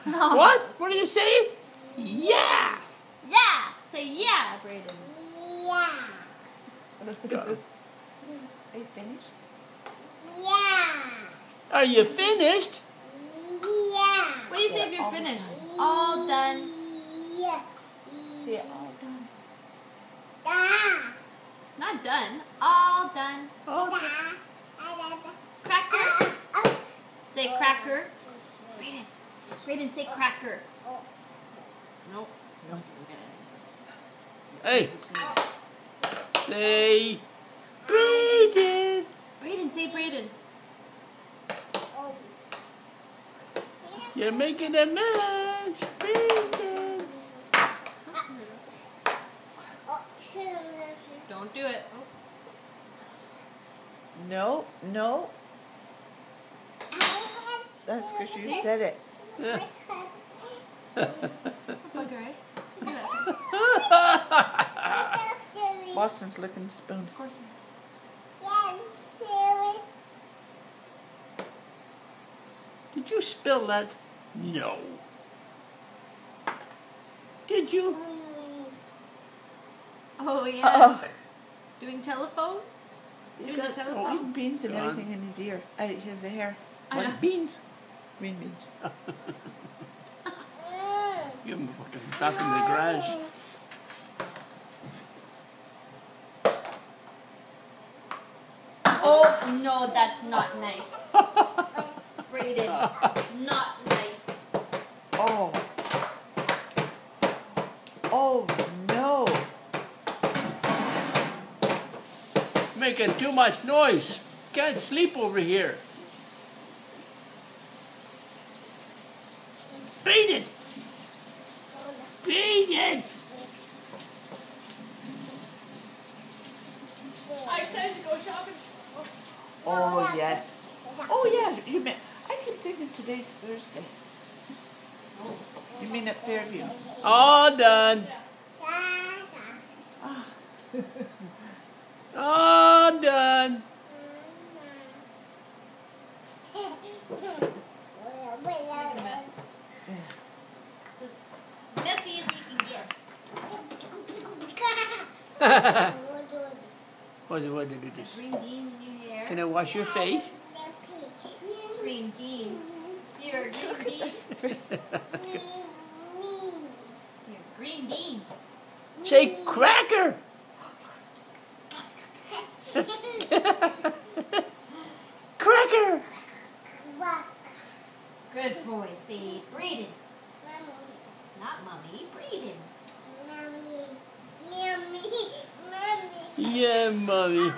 No. What? What do you say? Yeah! Yeah! Say yeah, Brayden. Yeah. Go. Are you finished? Yeah. Are you finished? Yeah. What do you say if you're finished? All done. Yeah. Say it all done. Da. Not done. All done. Oh. Cracker. Say cracker. Brayden. Brayden, say cracker. Nope. No. Hey. Say Brayden. Brayden, say Brayden. You're making a mess. Brayden. Don't do it. Oh. No, no. That's because you See? said it. Yeah. Plug your eye. Do that. Boston's licking the spoon. Of course it is. Did you spill that? No. Did you? Oh, yeah. Oh, Doing telephone? you Doing the got telephone? green beans and Go on. everything in his ear. His hair. I know. What beans? Green beans. Give him a fucking back in the garage. Oh, no, that's not nice. Brayden, not nice. Oh. Oh, no. Making too much noise. Can't sleep over here. Beat it! Beat it! I'm excited to go shopping. Oh, yes. Oh, yeah. You mean, I keep thinking today's Thursday. You mean at Fairview? All done. Ah. All done. Making a mess. As messy as you can get. What did it do? Green bean in your hair. Can I wash your face? Green bean. You're a green bean. You're a green bean. Say cracker. Cracker. Good boy. Say Brayden. Not mommy. Brayden. Yeah, mommy.